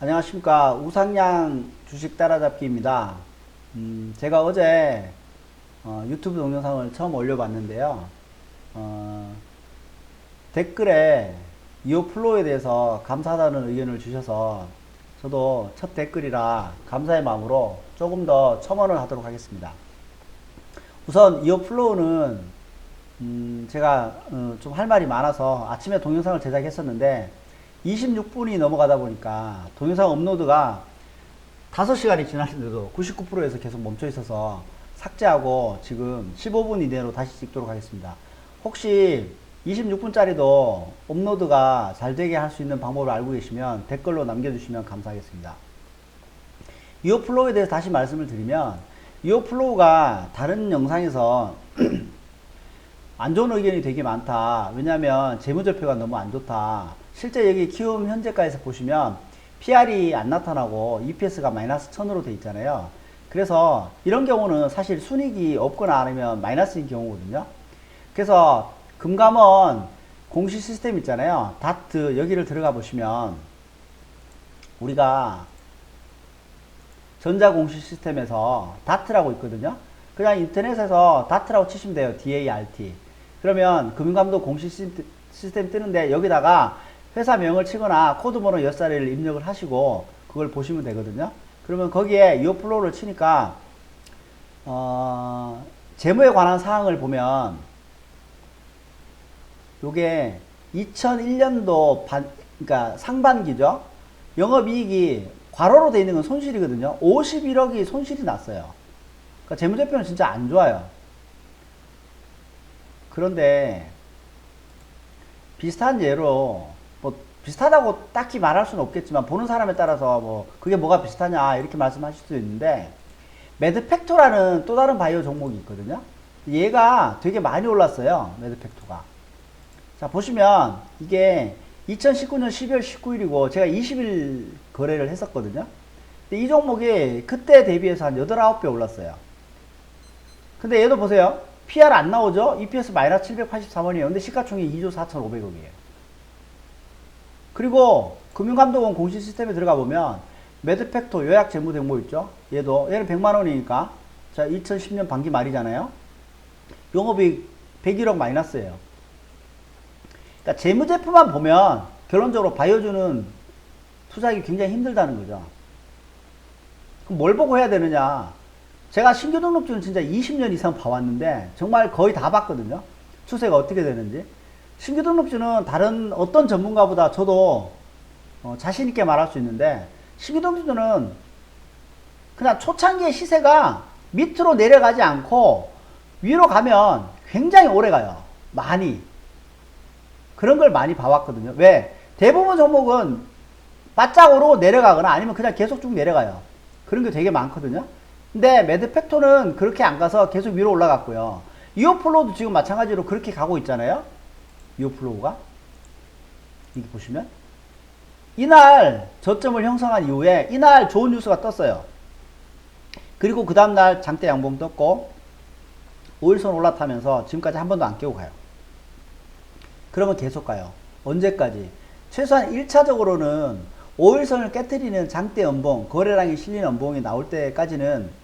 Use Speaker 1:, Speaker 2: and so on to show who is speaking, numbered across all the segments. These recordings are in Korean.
Speaker 1: 안녕하십니까. 우상향 주식 따라잡기입니다. 제가 어제 유튜브 동영상을 처음 올려봤는데요. 어, 댓글에 이오플로우에 대해서 감사하다는 의견을 주셔서 저도 첫 댓글이라 감사의 마음으로 조금 더 첨언을 하도록 하겠습니다. 우선 이오플로우는 제가 좀 할 말이 많아서 아침에 동영상을 제작했었는데 26분이 넘어가다 보니까 동영상 업로드가 5시간이 지났는데도 99%에서 계속 멈춰 있어서 삭제하고 지금 15분 이내로 다시 찍도록 하겠습니다. 혹시 26분짜리도 업로드가 잘 되게 할 수 있는 방법을 알고 계시면 댓글로 남겨주시면 감사하겠습니다. 이오플로우에 대해서 다시 말씀을 드리면, 이오플로우가 다른 영상에서 안 좋은 의견이 되게 많다. 왜냐면 재무제표가 너무 안 좋다. 실제 여기 키움 현재가에서 보시면 PR이 안 나타나고 EPS가 마이너스 1000으로 돼 있잖아요. 그래서 이런 경우는 사실 순이익이 없거나 아니면 마이너스인 경우거든요. 그래서 금감원 공시 시스템 있잖아요. 다트 여기를 들어가 보시면 우리가 전자공시 시스템에서 다트라고 있거든요. 그냥 인터넷에서 다트라고 치시면 돼요. DART. 그러면 금융감독 공시 시스템 뜨는데 여기다가 회사명을 치거나 코드번호 10자리를 입력을 하시고 그걸 보시면 되거든요. 그러면 거기에 이오플로우를 치니까 재무에 관한 사항을 보면 요게 2001년도 그러니까 상반기죠. 영업이익이 괄호로 되어 있는 건 손실이거든요. 51억이 손실이 났어요. 그러니까 재무제표는 진짜 안 좋아요. 그런데 비슷한 예로 뭐 비슷하다고 딱히 말할 수는 없겠지만 보는 사람에 따라서 뭐 그게 뭐가 비슷하냐 이렇게 말씀하실 수도 있는데, 매드팩토라는 또 다른 바이오 종목이 있거든요. 얘가 되게 많이 올랐어요. 매드팩토가. 자 보시면 이게 2019년 12월 19일이고 제가 20일 거래를 했었거든요. 근데 이 종목이 그때 대비해서 한 8, 9배 올랐어요. 근데 얘도 보세요. PR 안 나오죠? EPS 마이너스 783원이에요. 근데 시가총액 2조 4,500억이에요. 그리고 금융감독원 공시 시스템에 들어가 보면 매드팩토 요약 재무 대모 있죠? 얘는 100만원이니까 자 2010년 반기 말이잖아요. 영업이익 101억 마이너스예요. 그러니까 재무제표만 보면 결론적으로 바이오주는 투자하기 굉장히 힘들다는 거죠. 그럼 뭘 보고 해야 되느냐? 제가 신규 등록주는 진짜 20년 이상 봐왔는데 정말 거의 다 봤거든요. 추세가 어떻게 되는지. 신규 등록주는 다른 어떤 전문가보다 저도 자신있게 말할 수 있는데, 신규 등록주는 그냥 초창기의 시세가 밑으로 내려가지 않고 위로 가면 굉장히 오래 가요. 많이. 그런 걸 많이 봐왔거든요. 왜? 대부분 종목은 바짝 오르고 내려가거나 아니면 그냥 계속 쭉 내려가요. 그런 게 되게 많거든요. 근데 매드팩토는 그렇게 안 가서 계속 위로 올라갔고요. 이오플로우도 지금 마찬가지로 그렇게 가고 있잖아요. 이오플로우가 여기 보시면 이날 저점을 형성한 이후에 이날 좋은 뉴스가 떴어요. 그리고 그 다음날 장대 양봉 떴고 5일선 올라타면서 지금까지 한 번도 안 깨고 가요. 그러면 계속 가요. 언제까지? 최소한 1차적으로는 5일선을 깨뜨리는 장대 연봉, 거래량이 실린 연봉이 나올 때까지는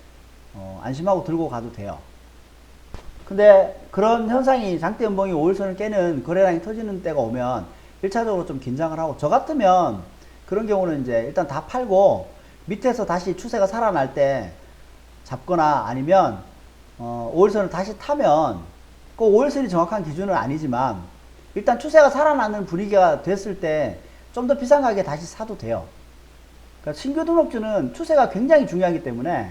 Speaker 1: 안심하고 들고 가도 돼요. 근데 그런 현상이 장대 연봉이 5일선을 깨는 거래량이 터지는 때가 오면 1차적으로 좀 긴장을 하고, 저 같으면 그런 경우는 이제 일단 다 팔고 밑에서 다시 추세가 살아날 때 잡거나 아니면 5일선을 다시 타면, 꼭 5일선이 정확한 기준은 아니지만 일단 추세가 살아나는 분위기가 됐을 때 좀 더 비싼 가격에 다시 사도 돼요. 그러니까 신규 등록주는 추세가 굉장히 중요하기 때문에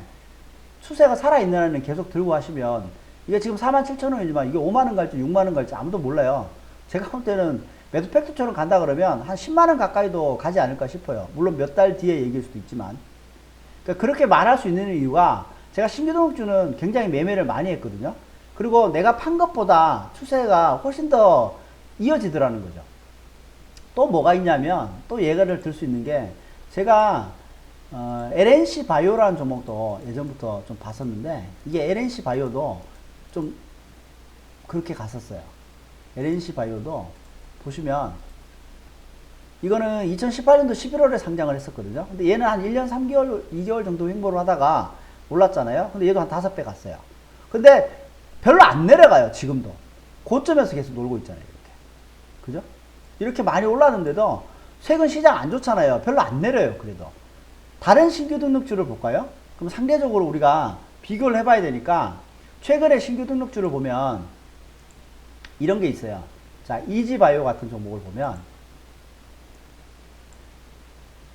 Speaker 1: 추세가 살아있는 한은 계속 들고 하시면, 이게 지금 47,000원이지만 이게 5만원 갈지 6만원 갈지 아무도 몰라요. 제가 볼 때는 매드팩토처럼 간다 그러면 한 10만원 가까이도 가지 않을까 싶어요. 물론 몇 달 뒤에 얘기일 수도 있지만. 그러니까 그렇게 말할 수 있는 이유가, 제가 신규 등록주는 굉장히 매매를 많이 했거든요. 그리고 내가 판 것보다 추세가 훨씬 더 이어지더라는 거죠. 또 뭐가 있냐면, 또 예를 들 수 있는 게, 제가 LNC 바이오라는 종목도 예전부터 좀 봤었는데, 이게 LNC 바이오도 좀 그렇게 갔었어요. LNC 바이오도 보시면 이거는 2018년도 11월에 상장을 했었거든요. 근데 얘는 한 1년 3개월, 2개월 정도 횡보를 하다가 올랐잖아요. 근데 얘도 한 5배 갔어요. 근데 별로 안 내려가요, 지금도. 고점에서 계속 놀고 있잖아요, 이렇게. 그죠? 이렇게 많이 올랐는데도 최근 시장 안 좋잖아요. 별로 안 내려요, 그래도. 다른 신규 등록주를 볼까요? 그럼 상대적으로 우리가 비교를 해봐야 되니까 최근에 신규 등록주를 보면 이런 게 있어요. 자, 이지바이오 같은 종목을 보면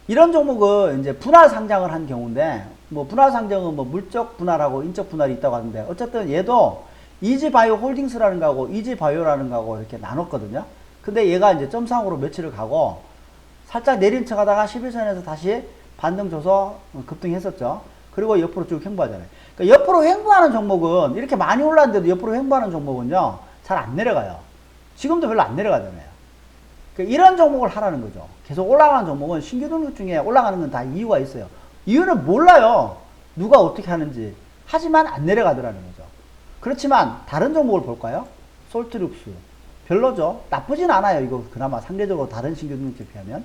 Speaker 1: 이런 종목은 이제 분할 상장을 한 경우인데, 뭐 분할 상장은 뭐 물적 분할하고 인적 분할이 있다고 하는데, 어쨌든 얘도 이지바이오 홀딩스라는 거하고 이지바이오라는 거하고 이렇게 나눴거든요. 근데 얘가 이제 점상으로 며칠을 가고 살짝 내린 척 하다가 11선에서 다시 반등 줘서 급등했었죠. 그리고 옆으로 쭉 횡보하잖아요. 그러니까 옆으로 횡보하는 종목은 이렇게 많이 올랐는데도 옆으로 횡보하는 종목은요, 잘 안 내려가요. 지금도 별로 안 내려가잖아요. 그러니까 이런 종목을 하라는 거죠. 계속 올라가는 종목은 신규 등록 중에 올라가는 건 다 이유가 있어요. 이유는 몰라요. 누가 어떻게 하는지. 하지만 안 내려가더라는 거죠. 그렇지만 다른 종목을 볼까요? 솔트룩스. 별로죠. 나쁘진 않아요. 이거 그나마 상대적으로 다른 신규 등록주에 비하면.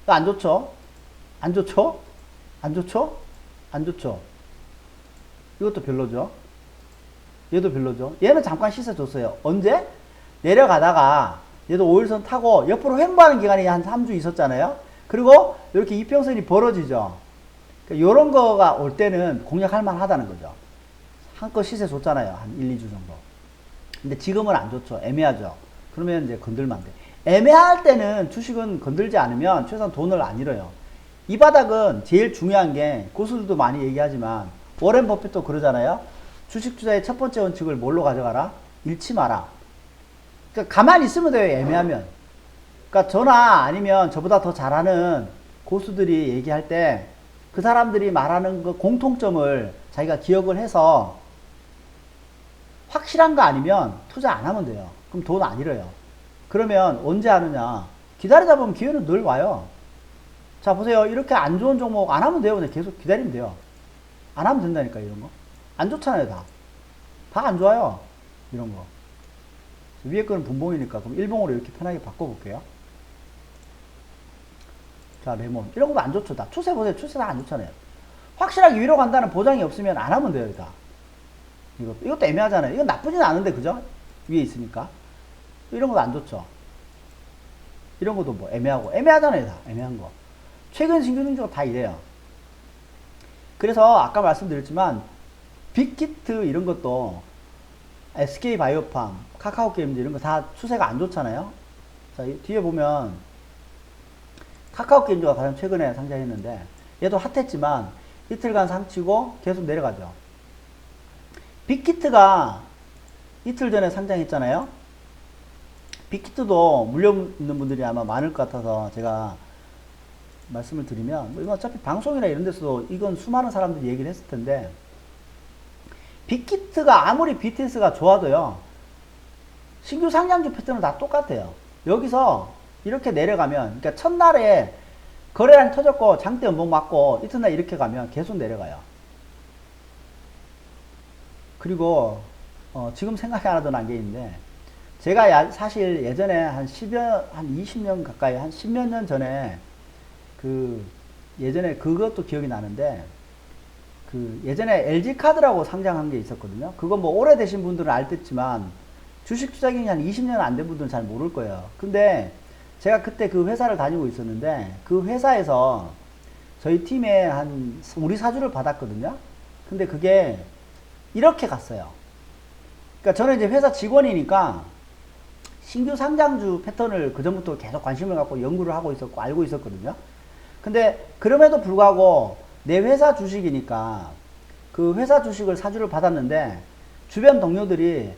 Speaker 1: 안 좋죠? 안 좋죠? 안 좋죠? 안 좋죠? 이것도 별로죠. 얘도 별로죠. 얘는 잠깐 시세 줬어요. 언제? 내려가다가 얘도 5일선 타고 옆으로 횡보하는 기간이 한 3주 있었잖아요. 그리고 이렇게 이평선이 벌어지죠. 그러니까 이런 거가 올 때는 공략할 만하다는 거죠. 한껏 시세 줬잖아요. 한 1, 2주 정도. 근데 지금은 안 좋죠. 애매하죠. 그러면 이제 건들면 안 돼. 애매할 때는 주식은 건들지 않으면 최소한 돈을 안 잃어요. 이 바닥은 제일 중요한 게 고수들도 많이 얘기하지만 워렌 버핏도 그러잖아요. 주식 투자의 첫 번째 원칙을 뭘로 가져가라? 잃지 마라. 그러니까 가만히 있으면 돼요. 애매하면. 그러니까 저나 아니면 저보다 더 잘하는 고수들이 얘기할 때 그 사람들이 말하는 그 공통점을 자기가 기억을 해서 확실한 거 아니면 투자 안 하면 돼요. 그럼 돈 안 잃어요. 그러면 언제 하느냐? 기다리다 보면 기회는 늘 와요. 자, 보세요. 이렇게 안 좋은 종목 안 하면 돼요. 그냥 계속 기다리면 돼요. 안 하면 된다니까, 이런 거. 안 좋잖아요, 다. 다 안 좋아요. 이런 거. 위에 거는 분봉이니까 그럼 일봉으로 이렇게 편하게 바꿔볼게요. 자, 레몬. 이런 것도 안 좋죠. 다. 추세 보세요. 추세 다 안 좋잖아요. 확실하게 위로 간다는 보장이 없으면 안 하면 돼요, 다. 이것도 애매하잖아요. 이건 나쁘진 않은데, 그죠? 위에 있으니까. 이런 것도 안 좋죠. 이런 것도 뭐 애매하고. 애매하잖아요, 다. 애매한 거. 최근 신규 등주가 다 이래요. 그래서 아까 말씀드렸지만, 빅히트 이런 것도 SK바이오팜, 카카오게임즈 이런 거 다 추세가 안 좋잖아요. 자, 뒤에 보면 카카오게임즈가 가장 최근에 상장했는데 얘도 핫했지만 이틀간 상치고 계속 내려가죠. 빅히트가 이틀 전에 상장했잖아요. 빅히트도 물려 있는 분들이 아마 많을 것 같아서 제가 말씀을 드리면, 뭐 이건 어차피 방송이나 이런 데서도 이건 수많은 사람들이 얘기를 했을 텐데, 빅히트가 아무리 BTS가 좋아도요, 신규 상장주 패턴은 다 똑같아요. 여기서 이렇게 내려가면, 그러니까 첫날에 거래량이 터졌고 장대 연봉 맞고 이튿날 이렇게 가면 계속 내려가요. 그리고 지금 생각이 하나 더 난 게 있는데, 제가 사실 예전에 한 20년 가까이, 한 10몇 년 전에 예전에 그것도 기억이 나는데, 예전에 LG카드라고 상장한 게 있었거든요. 그거 뭐 오래되신 분들은 알겠지만 주식 투자 경력이 한 20년 안 된 분들은 잘 모를 거예요. 근데 제가 그때 그 회사를 다니고 있었는데 그 회사에서 저희 팀에 우리 사주를 받았거든요. 근데 그게 이렇게 갔어요. 그러니까 저는 이제 회사 직원이니까 신규 상장주 패턴을 그전부터 계속 관심을 갖고 연구를 하고 있었고 알고 있었거든요. 근데 그럼에도 불구하고 내 회사 주식이니까 그 회사 주식을 사주를 받았는데 주변 동료들이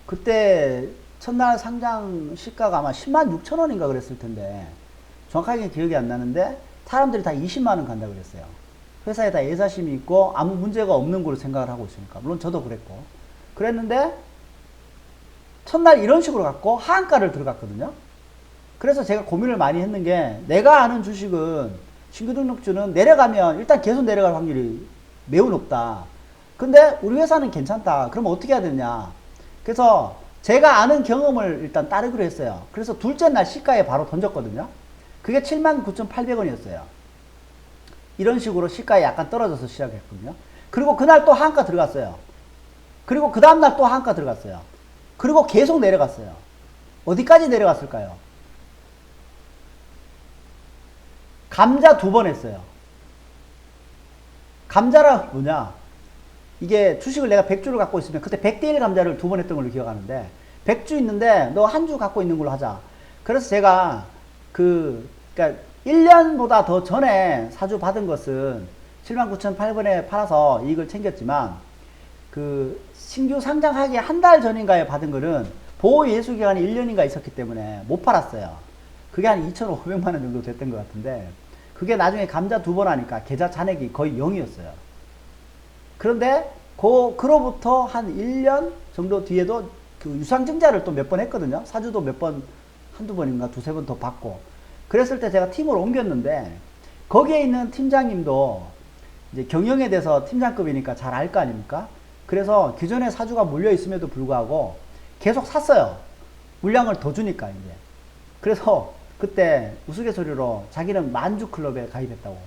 Speaker 1: 그때 첫날 상장 시가가 아마 10만 6천 원인가 그랬을 텐데 정확하게 기억이 안 나는데 사람들이 다 20만 원 간다 그랬어요. 회사에 다 예사심이 있고 아무 문제가 없는 걸로 생각을 하고 있으니까. 물론 저도 그랬고. 그랬는데 첫날 이런 식으로 갖고 하한가를 들어갔거든요. 그래서 제가 고민을 많이 했는 게, 내가 아는 주식은 신규 등록주는 내려가면 일단 계속 내려갈 확률이 매우 높다. 근데 우리 회사는 괜찮다. 그럼 어떻게 해야 되냐. 그래서 제가 아는 경험을 일단 따르기로 했어요. 그래서 둘째 날 시가에 바로 던졌거든요. 그게 79,800원이었어요. 이런 식으로 시가에 약간 떨어져서 시작했거든요. 그리고 그날 또 한가 들어갔어요. 그리고 그 다음날 또 한가 들어갔어요. 그리고 계속 내려갔어요. 어디까지 내려갔을까요? 감자 2번 했어요. 감자랑 뭐냐? 이게 주식을 내가 100주를 갖고 있으면 그때 100대1 감자를 2번 했던 걸로 기억하는데 100주 있는데 너 한 주 갖고 있는 걸로 하자. 그래서 제가 그러니까 1년보다 더 전에 사주 받은 것은 79,800원에 팔아서 이익을 챙겼지만 그 신규 상장하기 한 달 전인가에 받은 거는 보호 예수 기간이 1년인가 있었기 때문에 못 팔았어요. 그게 한 2,500만 원 정도 됐던 것 같은데 그게 나중에 감자 2번 하니까 계좌 잔액이 거의 0이었어요. 그런데 그로부터 한 1년 정도 뒤에도 그 유상증자를 또 몇 번 했거든요. 사주도 몇 번, 한두 번인가 두세 번 더 받고. 그랬을 때 제가 팀을 옮겼는데 거기에 있는 팀장님도 이제 경영에 대해서 팀장급이니까 잘 알 거 아닙니까? 그래서 기존에 사주가 몰려 있음에도 불구하고 계속 샀어요. 물량을 더 주니까 이제. 그래서 그때 우스갯소리로 자기는 만주 클럽에 가입했다고.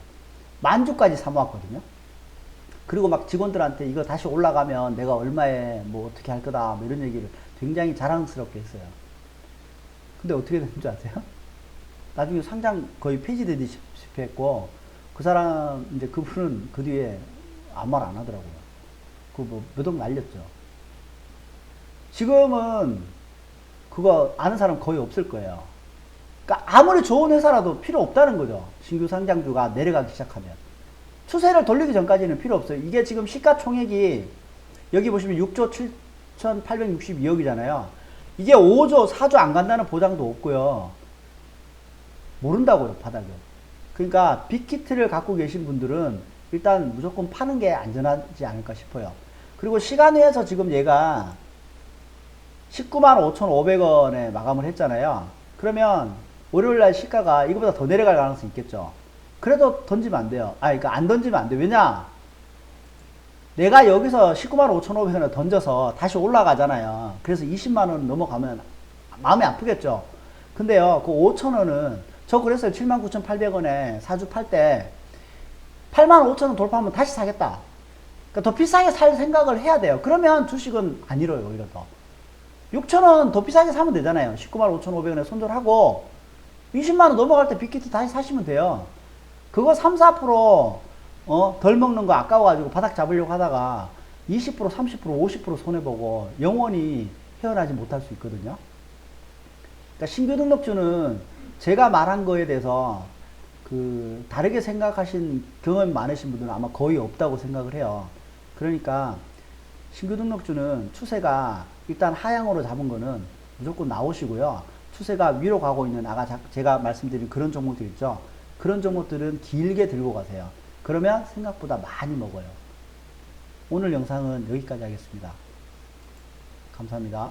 Speaker 1: 만주까지 사모았거든요. 그리고 막 직원들한테 이거 다시 올라가면 내가 얼마에 뭐 어떻게 할 거다 뭐 이런 얘기를 굉장히 자랑스럽게 했어요. 근데 어떻게 됐는 줄 아세요? 나중에 상장 거의 폐지되듯이 했고 그 사람 이제 그분은 그 뒤에 아무 말 안 하더라고요. 그 뭐 몇 억 날렸죠. 지금은 그거 아는 사람 거의 없을 거예요. 그러니까 아무리 좋은 회사라도 필요 없다는 거죠. 신규 상장주가 내려가기 시작하면. 추세를 돌리기 전까지는 필요 없어요. 이게 지금 시가총액이 여기 보시면 6조 7,862억이잖아요. 이게 5조, 4조 안 간다는 보장도 없고요. 모른다고요, 바닥을. 그러니까 빅히트를 갖고 계신 분들은 일단 무조건 파는 게 안전하지 않을까 싶어요. 그리고 시간외에서 지금 얘가 195,500원에 마감을 했잖아요. 그러면 월요일날 시가가 이거보다 더 내려갈 가능성이 있겠죠. 그래도 던지면 안 돼요. 그러니까 안 던지면 안 돼요. 왜냐? 내가 여기서 195,500원을 던져서 다시 올라가잖아요. 그래서 20만원 넘어가면 마음이 아프겠죠. 근데요, 그 5,000원은 저 그랬어요. 79,800원에 사주 팔 때 85,000원 돌파하면 다시 사겠다. 그러니까 더 비싸게 살 생각을 해야 돼요. 그러면 주식은 안 잃어요. 오히려 더. 6,000원 더 비싸게 사면 되잖아요. 195,500원에 손절하고 20만원 넘어갈 때 빅히트 다시 사시면 돼요. 그거 3, 4% 덜 먹는 거 아까워가지고 바닥 잡으려고 하다가 20%, 30%, 50% 손해보고 영원히 헤어나지 못할 수 있거든요. 그러니까 신규 등록주는 제가 말한 거에 대해서 다르게 생각하신 경험이 많으신 분들은 아마 거의 없다고 생각을 해요. 그러니까 신규 등록주는 추세가 일단 하향으로 잡은 거는 무조건 나오시고요. 추세가 위로 가고 있는 제가 말씀드린 그런 종목들 있죠. 그런 종목들은 길게 들고 가세요. 그러면 생각보다 많이 먹어요. 오늘 영상은 여기까지 하겠습니다. 감사합니다.